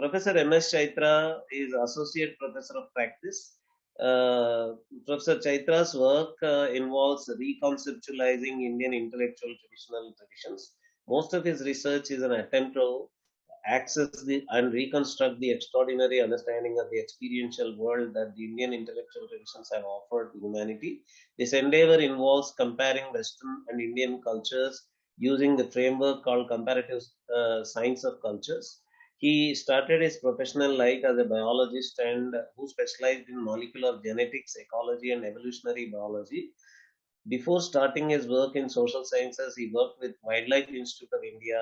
Professor M.S. Chaitra is Associate Professor of Practice. Professor Chaitra's work involves reconceptualizing Indian intellectual traditional traditions. Most of his research is an attempt to access and reconstruct the extraordinary understanding of the experiential world that the Indian intellectual traditions have offered to humanity. This endeavor involves comparing Western and Indian cultures using the framework called comparative science of cultures. He started his professional life as a biologist and who specialized in molecular genetics, ecology, and evolutionary biology. Before starting his work in social sciences, he worked with Wildlife Institute of India,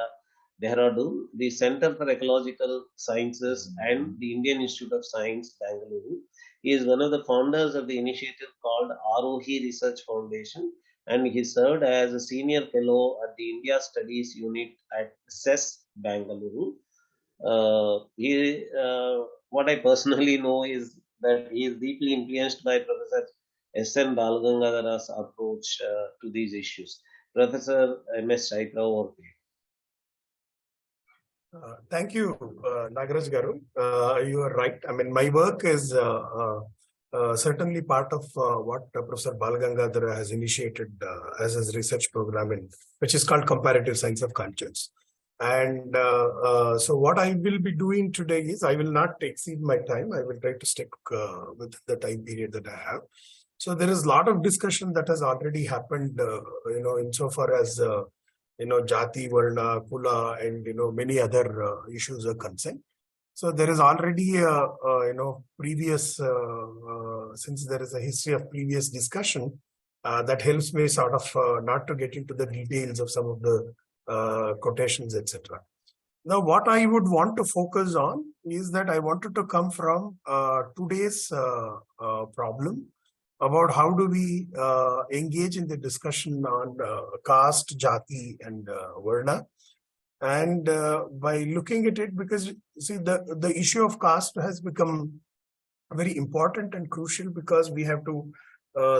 Dehradun, the Center for Ecological Sciences, and the Indian Institute of Science, Bangalore. He is one of the founders of the initiative called Arohi Research Foundation, and he served as a senior fellow at the India Studies Unit at CES, Bangalore. What I personally know is that he is deeply influenced by Professor S.N. Balagangadhara's approach to these issues. Professor M.S. Chaitra, over to you. Thank you, Nagaraj Garu. You are right. I mean, my work is certainly part of what Professor Balagangadhara has initiated as his research program, which is called Comparative Science of Cultures. And so what I will be doing today is I will not exceed my time. I will try to stick with the time period that I have. So there is a lot of discussion that has already happened, insofar as, Jaati, Varna, Kula, and, many other issues are concerned. So there is already, previous, since there is a history of previous discussion, that helps me sort of not to get into the details of some of the quotations, etc. Now, what I would want to focus on is that I wanted to come from today's problem about how do we engage in the discussion on caste, jati, and varna. And by looking at it, because see, the issue of caste has become very important and crucial because we have to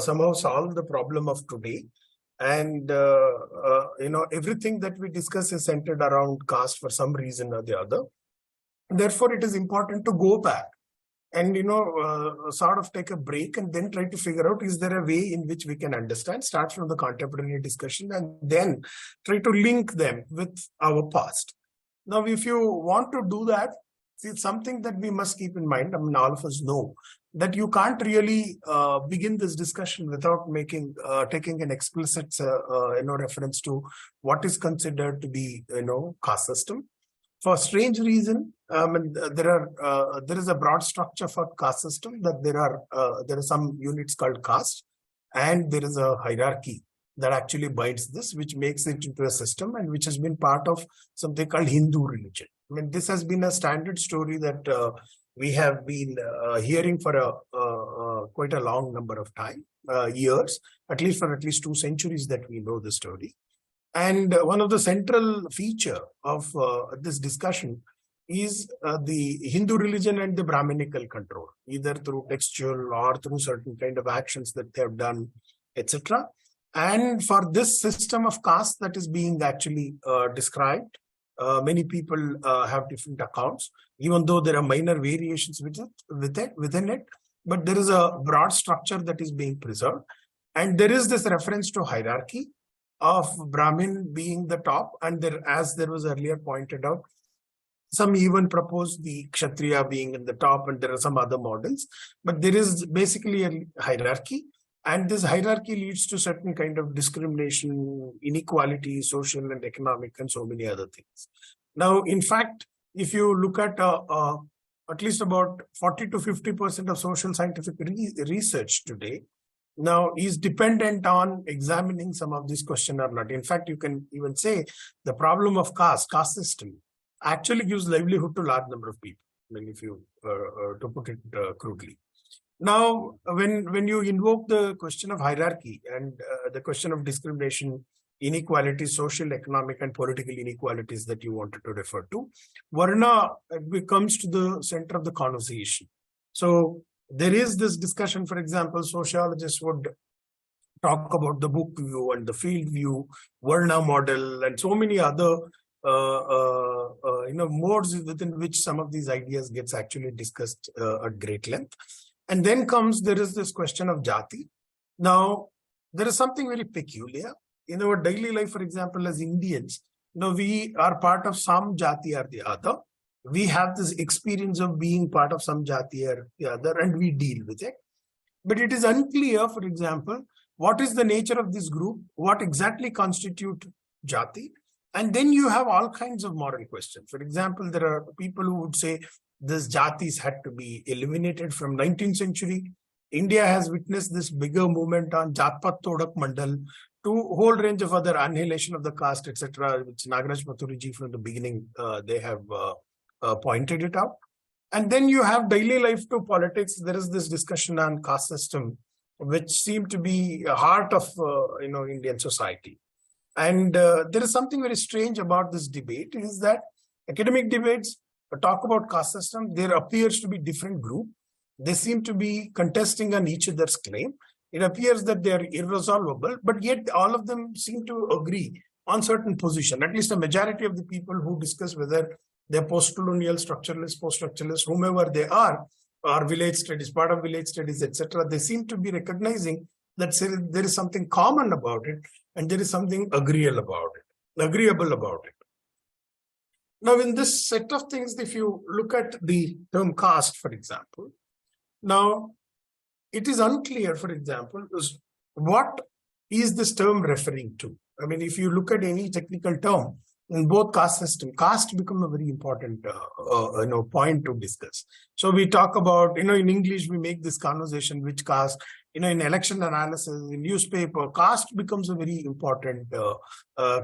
somehow solve the problem of today. And, everything that we discuss is centered around caste for some reason or the other. Therefore, it is important to go back and, sort of take a break and then try to figure out, is there a way in which we can understand, start from the contemporary discussion and then try to link them with our past. Now, if you want to do that, see, it's something that we must keep in mind. I mean, all of us know that you can't really begin this discussion without taking an explicit, reference to what is considered to be, caste system. For a strange reason, there is a broad structure for caste system that there are some units called caste, and there is a hierarchy that actually binds this, which makes it into a system and which has been part of something called Hindu religion. I mean, this has been a standard story that we have been hearing for quite a long number of years, at least for at least 2 centuries that we know the story. And one of the central feature of this discussion is the Hindu religion and the Brahminical control, either through textual or through certain kind of actions that they have done, etc. And for this system of caste that is being actually described, many people have different accounts, even though there are minor variations within it, but there is a broad structure that is being preserved. And there is this reference to hierarchy of Brahmin being the top, and as there was earlier pointed out, some even propose the Kshatriya being in the top, and there are some other models, but there is basically a hierarchy, and this hierarchy leads to certain kind of discrimination, inequality, social and economic, and so many other things. Now, in fact, if you look at least about 40 to 50% of social scientific research today, now is dependent on examining some of this question or not. In fact, you can even say the problem of caste system actually gives livelihood to a large number of people, I mean, if you to put it crudely. Now, when you invoke the question of hierarchy and the question of discrimination, inequality, social, economic, and political inequalities that you wanted to refer to, Varna becomes to the center of the conversation. So there is this discussion, for example, sociologists would talk about the book view and the field view, Varna model, and so many other modes within which some of these ideas gets actually discussed at great length. And then there is this question of Jaati. Now, there is something very peculiar. In our daily life, for example, as Indians, we are part of some Jati or the other. We have this experience of being part of some Jati or the other, and we deal with it. But it is unclear, for example, what is the nature of this group, what exactly constitute Jati. And then you have all kinds of moral questions. For example, there are people who would say this Jatis had to be eliminated from 19th century. India has witnessed this bigger movement on Jatpat Todak Mandal, to a whole range of other annihilation of the caste, etc., which Nagaraj Mathuriji from the beginning, they have pointed it out. And then you have daily life to politics. There is this discussion on caste system, which seemed to be a heart of Indian society. And there is something very strange about this debate, is that academic debates talk about caste system. There appears to be different groups. They seem to be contesting on each other's claim. It appears that they are irresolvable, but yet all of them seem to agree on certain position. At least a majority of the people who discuss whether they're post-colonial, structuralist, post-structuralist, whomever they are, or village studies, part of village studies, etc., they seem to be recognizing that there is something common about it, and there is something agreeable about it. Now, in this set of things, if you look at the term caste, for example, now it is unclear, for example, what is this term referring to? I mean, if you look at any technical term in both caste system, caste become a very important point to discuss. So we talk about, in English, we make this conversation, which caste, in election analysis, in newspaper, caste becomes a very important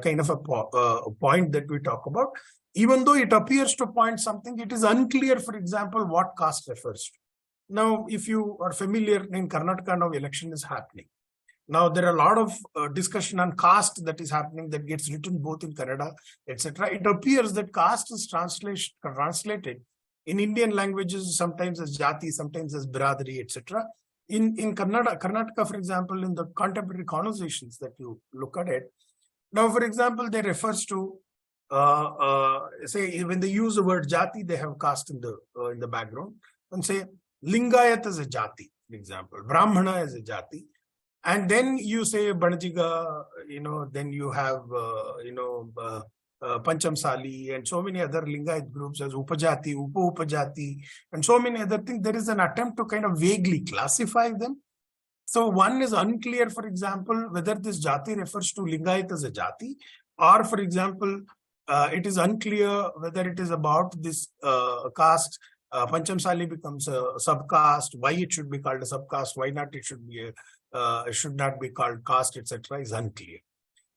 kind of a point that we talk about. Even though it appears to point something, it is unclear, for example, what caste refers to. Now, if you are familiar, in Karnataka now election is happening. Now, there are a lot of discussion on caste that is happening, that gets written both in Kannada, etc. It appears that caste is translated in Indian languages sometimes as Jati, sometimes as Biradari, etc. In Karnataka, for example, in the contemporary conversations that you look at it, now, for example, they refers to say when they use the word Jati, they have caste in the background, and say Lingayat as a Jati, for example, Brahmana as a Jati. And then you say Banajiga, then you have, Panchamsali and so many other Lingayat groups as Upajati, Upajati, and so many other things. There is an attempt to kind of vaguely classify them. So one is unclear, for example, whether this Jati refers to Lingayat as a Jati, or, for example, it is unclear whether it is about this caste. Panchamsali becomes a subcaste. Why it should be called a subcaste? Why not? It should not be called caste, etc. is unclear.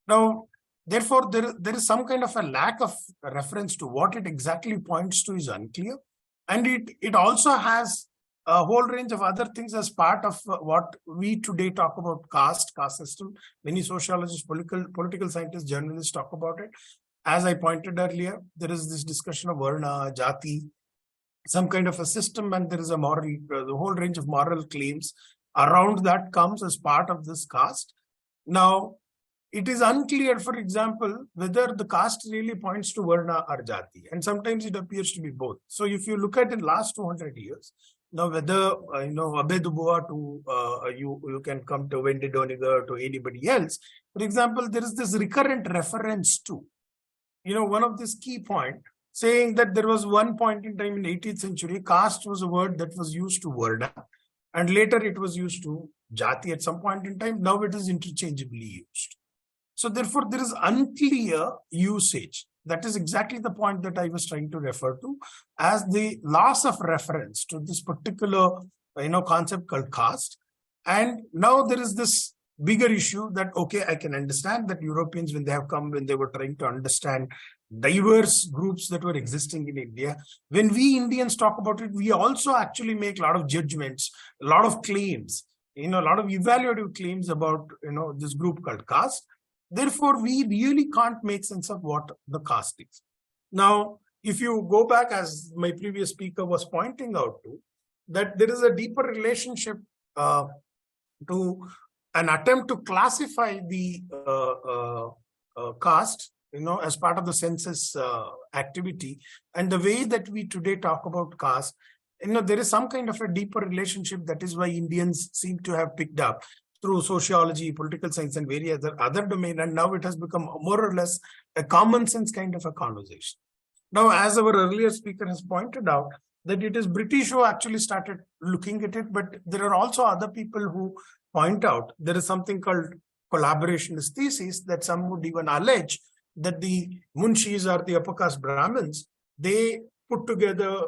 Now, therefore, there is some kind of a lack of reference to what it exactly points to is unclear, and it also has a whole range of other things as part of what we today talk about caste system. Many sociologists, political scientists, journalists talk about it. As I pointed earlier, there is this discussion of Varna, Jaati, some kind of a system, and there is a the whole range of moral claims around that comes as part of this caste. Now, it is unclear, for example, whether the caste really points to Varna or Jati, and sometimes it appears to be both. So if you look at the last 200 years, now whether, Abhay Dubois to, you can come to Wendy Doniger, to anybody else, for example, there is this recurrent reference to, one of this key point, saying that there was one point in time in 18th century, caste was a word that was used to Varna, and later it was used to Jati at some point in time. Now it is interchangeably used. So therefore, there is unclear usage. That is exactly the point that I was trying to refer to as the loss of reference to this particular, concept called caste. And now there is this bigger issue that, okay, I can understand that Europeans, when they have come, when they were trying to understand diverse groups that were existing in India, when we Indians talk about it, we also actually make a lot of judgments, a lot of claims, a lot of evaluative claims about, this group called caste. Therefore, we really can't make sense of what the caste is. Now, if you go back, as my previous speaker was pointing out to, that there is a deeper relationship to an attempt to classify the caste, as part of the census activity, and the way that we today talk about caste, there is some kind of a deeper relationship. That is why Indians seem to have picked up through sociology, political science, and various other domain, and now it has become more or less a common sense kind of a conversation. Now, as our earlier speaker has pointed out, that it is British who actually started looking at it, but there are also other people who point out there is something called collaborationist thesis, that some would even allege that the munshis or the upper caste Brahmins, they put together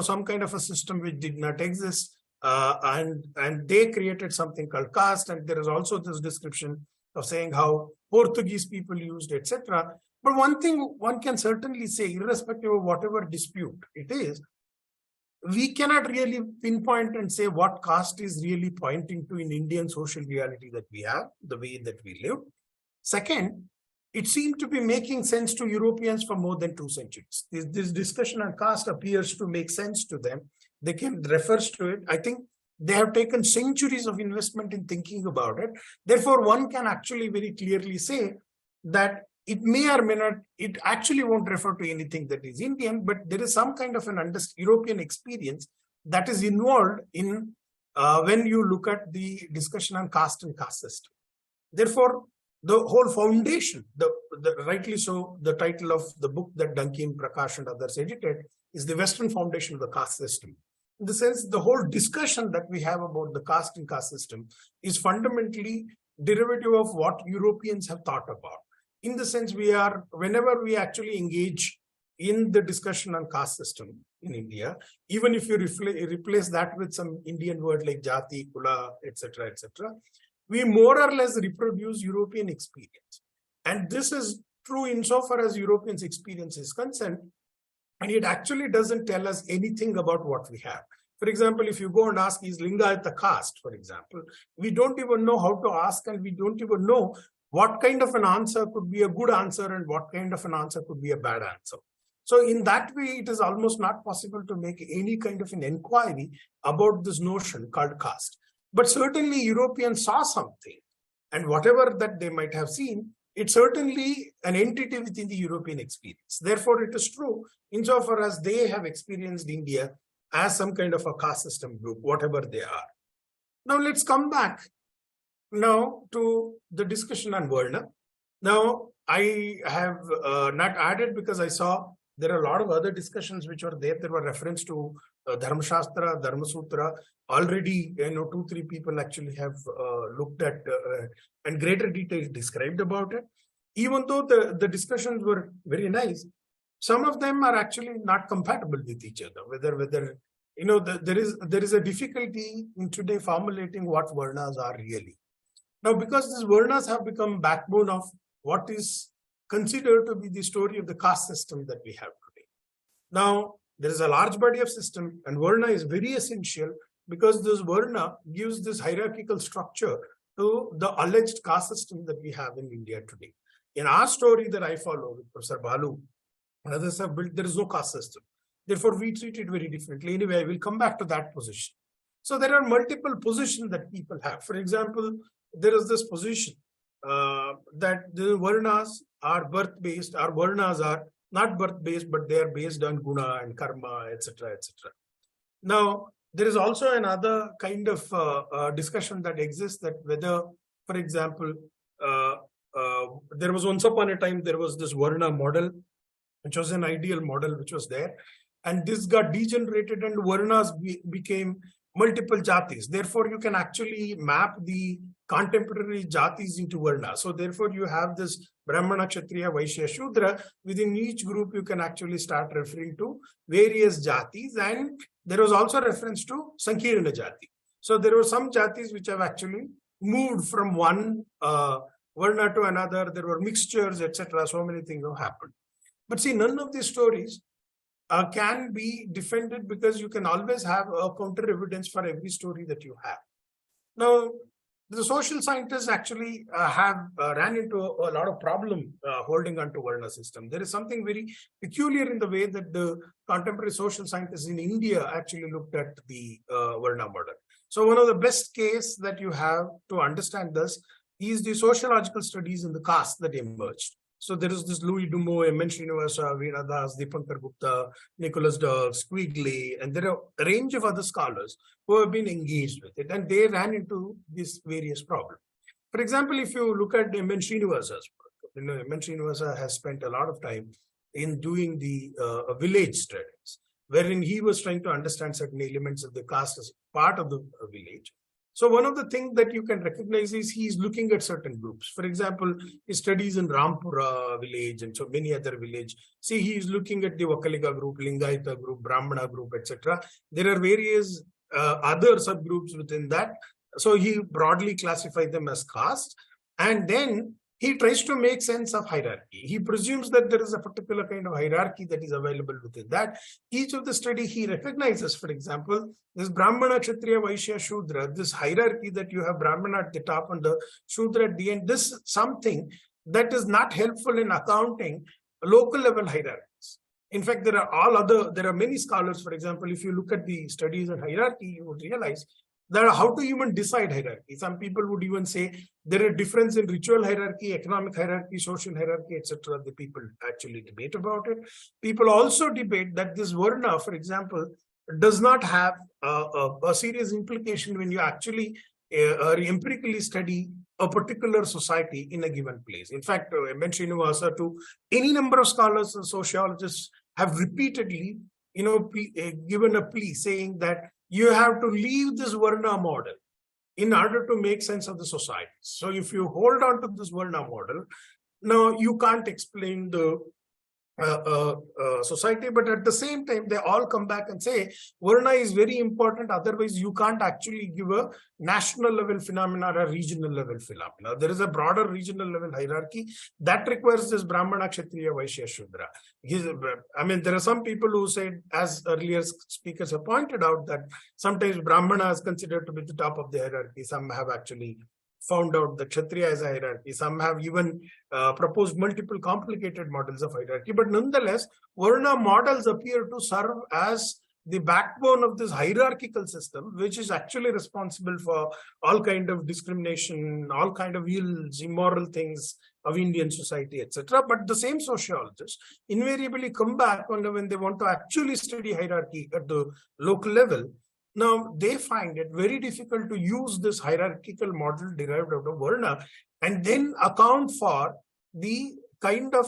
some kind of a system which did not exist, and they created something called caste. And there is also this description of saying how Portuguese people used, etc. But one thing one can certainly say, irrespective of whatever dispute it is, we cannot really pinpoint and say what caste is really pointing to in Indian social reality that we have, the way that we live. Second, it seemed to be making sense to Europeans for more than 2 centuries. This discussion on caste appears to make sense to them. They can refer to it. I think they have taken centuries of investment in thinking about it. Therefore, one can actually very clearly say that it may or may not, it actually won't refer to anything that is Indian, but there is some kind of an European experience that is involved in when you look at the discussion on caste and caste system. Therefore, the whole foundation, rightly so, the title of the book that Duncan, Prakash and others edited is The Western Foundation of the Caste System. In the sense, the whole discussion that we have about the caste and caste system is fundamentally derivative of what Europeans have thought about. In the sense, whenever we actually engage in the discussion on caste system in India, even if you replace that with some Indian word like Jaati, Kula, etc., we more or less reproduce European experience. And this is true insofar as Europeans' experience is concerned, and it actually doesn't tell us anything about what we have. For example, if you go and ask, is Lingayat a caste, for example, we don't even know how to ask, and we don't even know what kind of an answer could be a good answer and what kind of an answer could be a bad answer. So in that way, it is almost not possible to make any kind of an inquiry about this notion called caste. But certainly Europeans saw something, and whatever that they might have seen, it's certainly an entity within the European experience. Therefore, it is true insofar as they have experienced India as some kind of a caste system group, whatever they are. Now, let's come back now to the discussion on Varna. Now, I have not added because I saw there are a lot of other discussions which were there. There were reference to Dharmashastra, Dharmasutra. Already, 2-3 people actually have looked at and greater detail described about it. Even though the discussions were very nice, some of them are actually not compatible with each other. Whether there is a difficulty in today formulating what Varnas are really. Now, because these Varnas have become backbone of what is considered to be the story of the caste system that we have today. Now, there is a large body of system, and Varna is very essential because this Varna gives this hierarchical structure to the alleged caste system that we have in India today. In our story that I follow with Professor Balu and others have built, there is no caste system. Therefore, we treat it very differently. Anyway, I will come back to that position. So there are multiple positions that people have. For example, there is this position that the Varnas are birth-based, or Varnas are not birth-based, but they are based on guna and karma, etc., etc. Now, there is also another kind of discussion that exists that whether, for example, there was once upon a time, there was this Varna model, which was an ideal model which was there. And this got degenerated and Varnas became multiple Jatis. Therefore, you can actually map the contemporary Jatis into Varna. So therefore, you have this Brahmana, Kshatriya, Vaishya, Shudra. Within each group, you can actually start referring to various Jatis. And there was also reference to Sankirana Jati. So there were some Jatis which have actually moved from one Varna to another. There were mixtures, etc. So many things have happened. But see, none of these stories can be defended because you can always have a counter evidence for every story that you have. Now, the social scientists actually have ran into a lot of problem holding on to Varna system. There is something very peculiar in the way that the contemporary social scientists in India actually looked at the Varna model. So one of the best case that you have to understand this is the sociological studies in the caste that emerged. So there is this Louis Dumo, M.N. Srinivasa, Veena Das, Dipankar Gupta, Nicholas Dirks, Quigley, and there are a range of other scholars who have been engaged with it, and they ran into these various problems. For example, if you look at M.N. Srinivasa's work, M.N. Srinivasa has spent a lot of time in doing the village studies, wherein he was trying to understand certain elements of the caste as part of the village. So one of the things that you can recognize is he's looking at certain groups. For example, he studies in Rampura village and so many other village. See, he is looking at the Vakaliga group, Lingayata group, Brahmana group, etc. There are various other subgroups within that. So he broadly classifies them as caste. And then he tries to make sense of hierarchy. He presumes that there is a particular kind of hierarchy that is available within that. Each of the study he recognizes, for example, this Brahmana, Kshatriya, Vaishya, Shudra, this hierarchy that you have Brahmana at the top and the Shudra at the end, this is something that is not helpful in accounting local level hierarchies. In fact, there are many scholars, for example, if you look at the studies of hierarchy, you would realize that how to even decide hierarchy. Some people would even say there are difference in ritual hierarchy, economic hierarchy, social hierarchy, etc. The people actually debate about it. People also debate that this Varna, for example, does not have a serious implication when you actually empirically study a particular society in a given place. In fact, M.N. Srinivasa to any number of scholars and sociologists have repeatedly, given a plea saying that you have to leave this Varna model in order to make sense of the society. So if you hold on to this Varna model, now you can't explain the society, but at the same time, they all come back and say Varna is very important. Otherwise, you can't actually give a national level phenomena or a regional level phenomena. There is a broader regional level hierarchy that requires this Brahmana, Kshatriya, Vaishya, Shudra. There are some people who said, as earlier speakers have pointed out, that sometimes Brahmana is considered to be the top of the hierarchy. Some have actually found out that Kshatriya is a hierarchy. Some have even proposed multiple complicated models of hierarchy. But nonetheless, Varna models appear to serve as the backbone of this hierarchical system, which is actually responsible for all kind of discrimination, all kind of ills, immoral things of Indian society, etc. But the same sociologists invariably come back when they want to actually study hierarchy at the local level. Now, they find it very difficult to use this hierarchical model derived out of Varna and then account for the kind of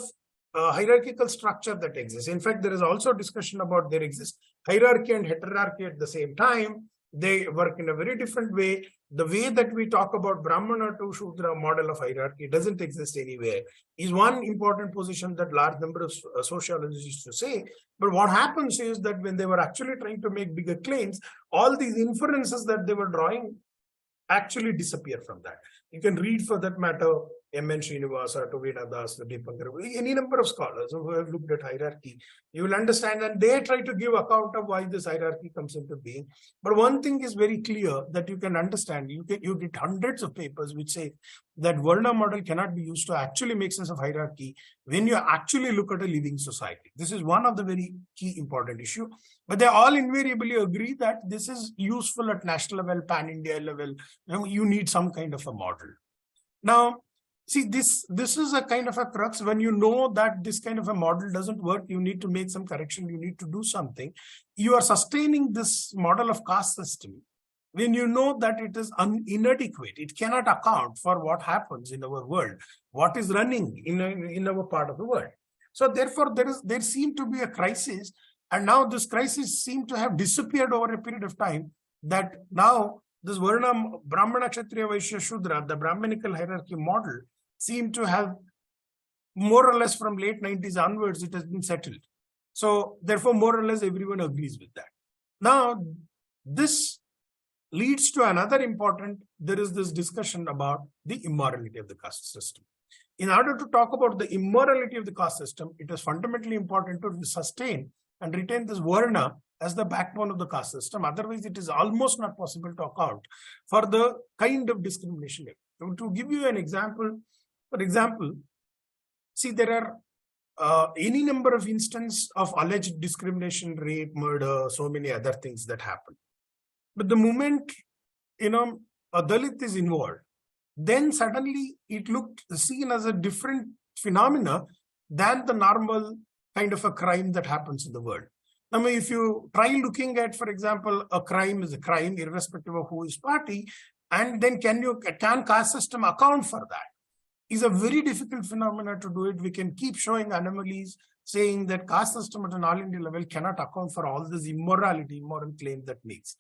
hierarchical structure that exists. In fact, there is also discussion about there exists hierarchy and heterarchy at the same time. They work in a very different way. The way that we talk about Brahmana to Shudra model of hierarchy doesn't exist anywhere, is one important position that large number of sociologists used to say. But what happens is that when they were actually trying to make bigger claims, all these inferences that they were drawing actually disappear from that. You can read, for that matter, M.N. Srinivasa, Veena Das, Dipankar, any number of scholars who have looked at hierarchy. You will understand, and they try to give account of why this hierarchy comes into being. But one thing is very clear that you can understand. You get hundreds of papers which say that Varna model cannot be used to actually make sense of hierarchy when you actually look at a living society. This is one of the very key important issue. But they all invariably agree that this is useful at national level, pan-India level. You need some kind of a model. Now, see, this is a kind of a crux. When you know that this kind of a model doesn't work, you need to make some correction, you need to do something. You are sustaining this model of caste system when you know that it is inadequate. It cannot account for what happens in our world, what is running in our part of the world. So therefore, there seemed to be a crisis, and now this crisis seemed to have disappeared over a period of time, that now this Varna, Brahmana, Kshatriya, Vaishya, Shudra, the Brahmanical hierarchy model, seem to have more or less from late 90s onwards, it has been settled. So therefore, more or less everyone agrees with that. Now, this leads to another important, there is this discussion about the immorality of the caste system. In order to talk about the immorality of the caste system, it is fundamentally important to sustain and retain this Varna as the backbone of the caste system. Otherwise, it is almost not possible to account for the kind of discrimination. To give you an example, for example, see, there are any number of instances of alleged discrimination, rape, murder, so many other things that happen. But the moment, a Dalit is involved, then suddenly it looked seen as a different phenomena than the normal kind of a crime that happens in the world. I mean, if you try looking at, for example, a crime is a crime, irrespective of who is party, and then can caste system account for that? Is a very difficult phenomena to do it. We can keep showing anomalies, saying that caste system at an all India level cannot account for all this immorality, immoral claim that makes.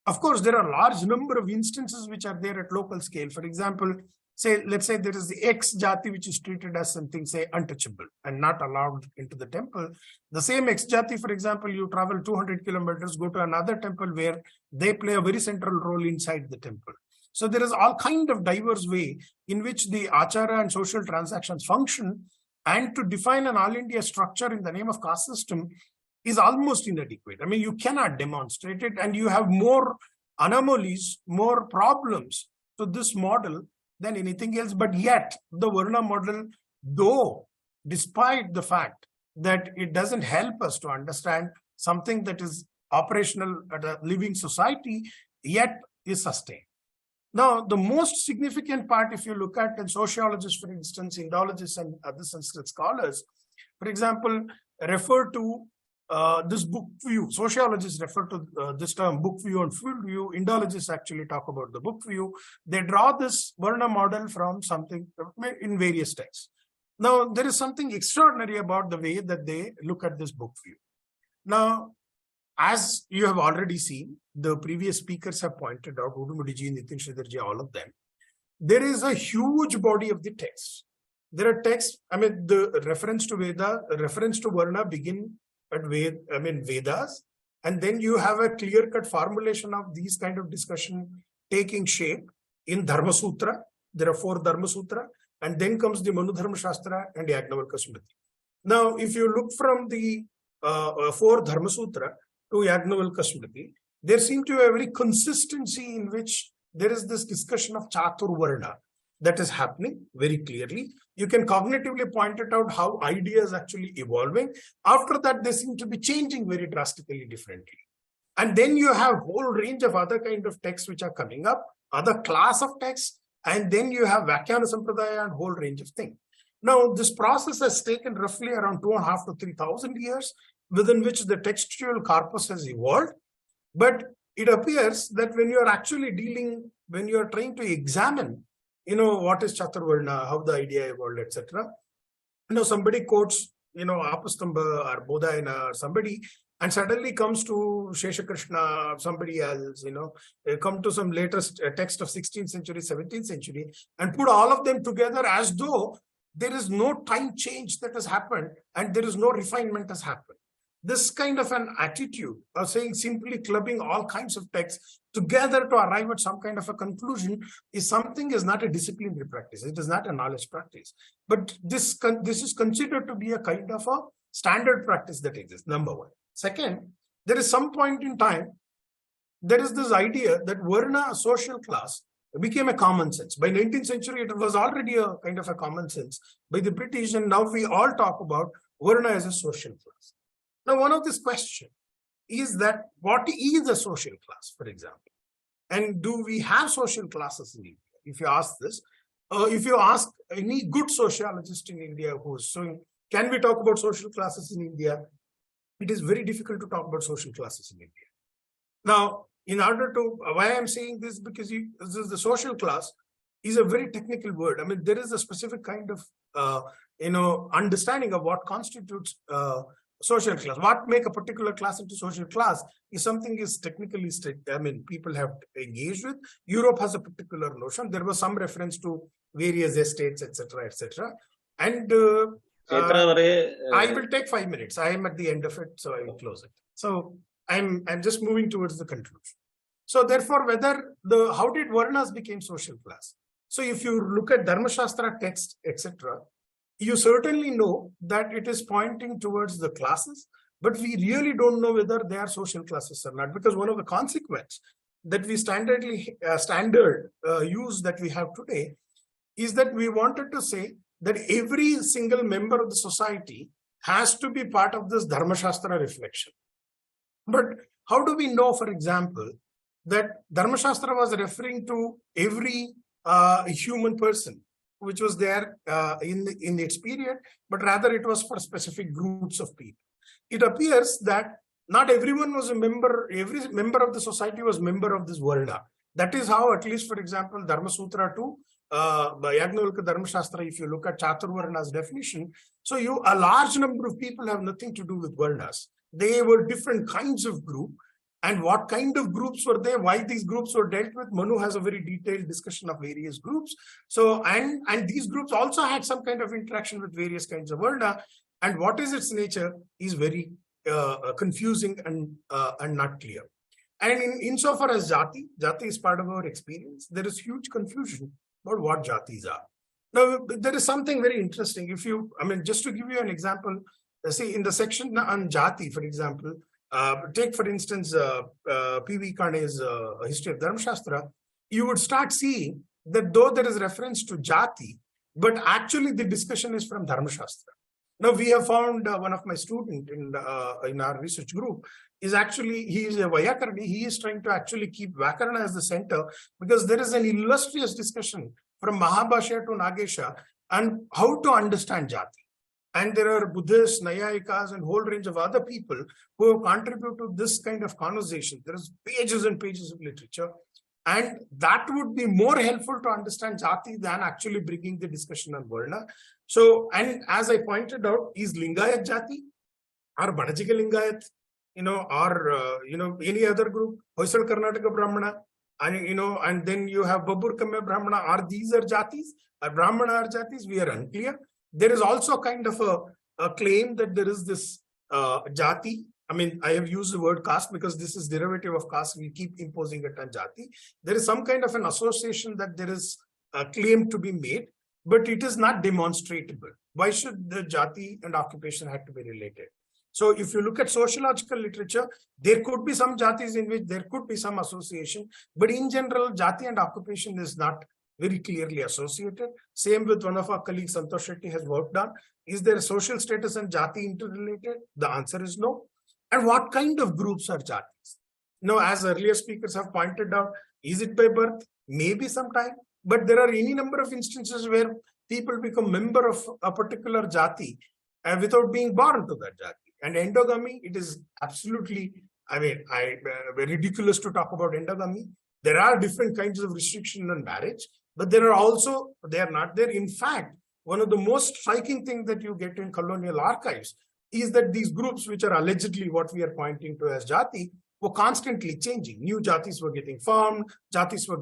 Of course, there are a large number of instances which are there at local scale. For example, let's say there is the X Jaati which is treated as something, say, untouchable and not allowed into the temple. The same X Jaati, for example, you travel 200 kilometers, go to another temple where they play a very central role inside the temple. So there is all kind of diverse way in which the achara and social transactions function, and to define an all India structure in the name of caste system is almost inadequate. I mean, you cannot demonstrate it, and you have more anomalies, more problems to this model than anything else. But yet the Varna model, though, despite the fact that it doesn't help us to understand something that is operational at a living society, yet is sustained. Now, the most significant part, if you look at in sociologists, for instance, Indologists and other Sanskrit scholars, for example, refer to this book view. Sociologists refer to this term book view and field view. Indologists actually talk about the book view. They draw this Varna model from something in various texts. Now, there is something extraordinary about the way that they look at this book view. Now, as you have already seen, the previous speakers have pointed out, Udumudiji, Nitin Sridharji, all of them, there is a huge body of the text. There are texts, I mean, the reference to Veda, reference to Varna begin at Vedas, and then you have a clear-cut formulation of these kind of discussion taking shape in Dharma Sutra. There are 4 Dharma Sutra, and then comes the Manu Dharma Shastra and the Yajnavalkya Smriti. Now, if you look from the 4 Dharma Sutra to Yajnavalkya Smriti, there seems to be a very consistency in which there is this discussion of Chatur Varna that is happening very clearly. You can cognitively point it out how ideas actually evolving. After that, they seem to be changing very drastically differently. And then you have a whole range of other kind of texts which are coming up, other class of texts, and then you have Vyakhana Sampradaya and whole range of things. Now, this process has taken roughly around 2,500 to 3,000 years, within which the textual corpus has evolved. But it appears that when you are actually when you are trying to examine, what is Chaturvarna, how the idea evolved, etc. Somebody quotes, Apastamba or Bodhayana or somebody, and suddenly comes to Sheshakrishna, somebody else, come to some latest text of 16th century, 17th century, and put all of them together as though there is no time change that has happened and there is no refinement has happened. This kind of an attitude of saying simply clubbing all kinds of texts together to arrive at some kind of a conclusion is not a disciplinary practice. It is not a knowledge practice. But this is considered to be a kind of a standard practice that exists, number one. Second, there is some point in time, there is this idea that Varna, a social class, became a common sense. By 19th century, it was already a kind of a common sense by the British, and now we all talk about Varna as a social class. Now, one of this question is that what is a social class, for example? And do we have social classes in India? If you ask this, if you ask any good sociologist in India who is saying, can we talk about social classes in India? It is very difficult to talk about social classes in India. Now, in order to, why I'm saying this, because this is the social class is a very technical word. I mean, there is a specific kind of, understanding of what constitutes social class. What make a particular class into social class is something is technically strict. I mean, people have engaged with. Europe has a particular notion. There was some reference to various estates, etc., etc. And I will take 5 minutes. I am at the end of it, so I will close it. So I'm just moving towards the conclusion. So therefore, how did Varnas become social class? So if you look at Dharma Shastra text, etc., you certainly know that it is pointing towards the classes, but we really don't know whether they are social classes or not, because one of the consequences that we standard use that we have today is that we wanted to say that every single member of the society has to be part of this Dharma Shastra reflection. But how do we know, for example, that Dharma Shastra was referring to every human person which was there in its period, but rather it was for specific groups of people. It appears that not everyone was a member, every member of the society was member of this Varna. That is how, at least for example, Dharma Sutra 2, Yagnavalkya Dharma Shastra, if you look at Chaturvarna's definition, so a large number of people have nothing to do with Varnas. They were different kinds of group. And what kind of groups were there? Why these groups were dealt with? Manu has a very detailed discussion of various groups. So, and these groups also had some kind of interaction with various kinds of Varna. And what is its nature is very confusing and not clear. And insofar as Jaati is part of our experience, there is huge confusion about what Jatis are. Now, there is something very interesting. If you, just to give you an example, see in the section on Jaati, for example, take for instance P.V. Kane's History of Dharma Shastra, you would start seeing that though there is reference to Jaati, but actually the discussion is from Dharma Shastra. Now we have found one of my students in our research group is actually, he is a Vyakarani, he is trying to actually keep Vyakarana as the center because there is an illustrious discussion from Mahabhashya to Nagesha on how to understand Jaati. And there are Buddhists, Nayayikas, and a whole range of other people who have contributed to this kind of conversation. There is pages and pages of literature. And that would be more helpful to understand Jaati than actually bringing the discussion on Varna. So, and as I pointed out, is Lingayat Jaati or Banajika Lingayat, or, any other group, Hoysal Karnataka Brahmana, and, and then you have Babur Kamme Brahmana, are these are Jatis? Are Brahmana are Jatis? We are unclear. There is also kind of a claim that there is this Jaati. I have used the word caste because this is derivative of caste. We keep imposing it on Jaati. There is some kind of an association that there is a claim to be made, but it is not demonstrable. Why should the Jaati and occupation have to be related? So if you look at sociological literature, there could be some Jatis in which there could be some association, but in general, Jaati and occupation is not very clearly associated. Same with one of our colleagues, Santosh Shetty, has worked on. Is there a social status and Jaati interrelated? The answer is no. And what kind of groups are Jatis? Now, as earlier speakers have pointed out, is it by birth? Maybe sometime. But there are any number of instances where people become member of a particular Jati without being born to that Jati. And endogamy, it is absolutely, very ridiculous to talk about endogamy. There are different kinds of restriction on marriage, but there are also, they are not there. In fact, one of the most striking things that you get in colonial archives is that these groups, which are allegedly what we are pointing to as Jati, were constantly changing. New Jatis were getting formed, Jatis were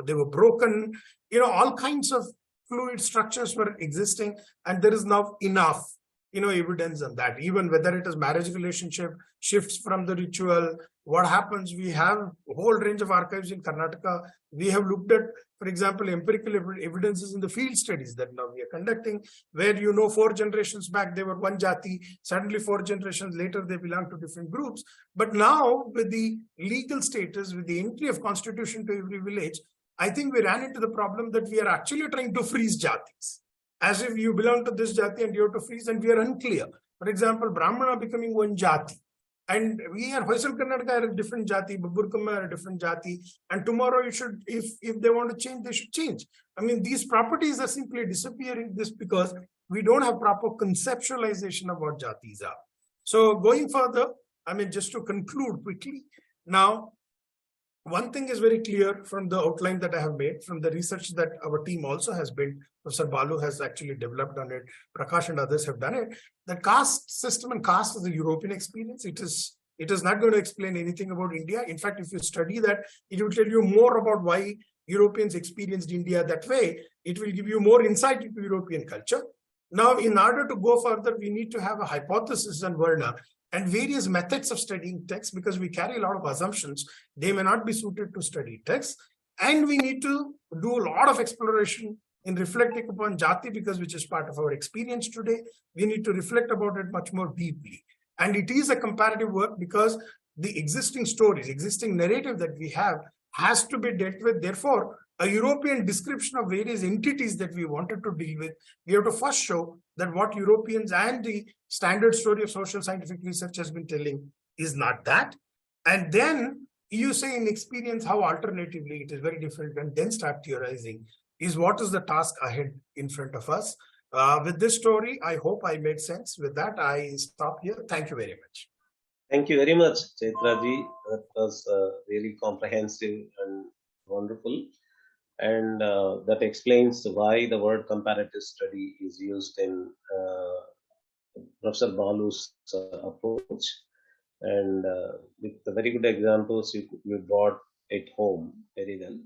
they were broken, all kinds of fluid structures were existing, and there is now enough evidence on that. Even whether it is marriage relationship, shifts from the ritual, what happens, we have a whole range of archives in Karnataka. We have looked at, for example, empirical evidences in the field studies that now we are conducting, where 4 generations back, they were one Jati, suddenly 4 generations later, they belong to different groups. But now with the legal status, with the entry of constitution to every village, I think we ran into the problem that we are actually trying to freeze Jatis. As if you belong to this Jati and you have to freeze, and we are unclear. For example, Brahmana becoming one Jati. And we are Hoysal Karnataka are a different Jati, Babur Kamme are a different Jati. And tomorrow you should, if they want to change, they should change. These properties are simply disappearing just because we don't have proper conceptualization of what Jatis are. So going further, just to conclude quickly, now, one thing is very clear from the outline that I have made, from the research that our team also has built, Professor Balu has actually developed on it, Prakash and others have done it, the caste system and caste is a European experience. It is not going to explain anything about India. In fact, if you study that, it will tell you more about why Europeans experienced India that way. It will give you more insight into European culture. Now, in order to go further, we need to have a hypothesis on Varna and various methods of studying text, because we carry a lot of assumptions. They may not be suited to study text. And we need to do a lot of exploration in reflecting upon Jati, because which is part of our experience today. We need to reflect about it much more deeply. And it is a comparative work because the existing stories, existing narrative that we have has to be dealt with. Therefore, a European description of various entities that we wanted to deal with, we have to first show that what Europeans and the standard story of social scientific research has been telling is not that. And then you say in experience how alternatively it is very different, and then start theorizing is what is the task ahead in front of us. With this story, I hope I made sense. With that, I stop here. Thank you very much. Thank you very much, Chaitra ji. That was really comprehensive and wonderful. And that explains why the word comparative study is used in Professor Balu's approach. And with the very good examples you brought it home very well.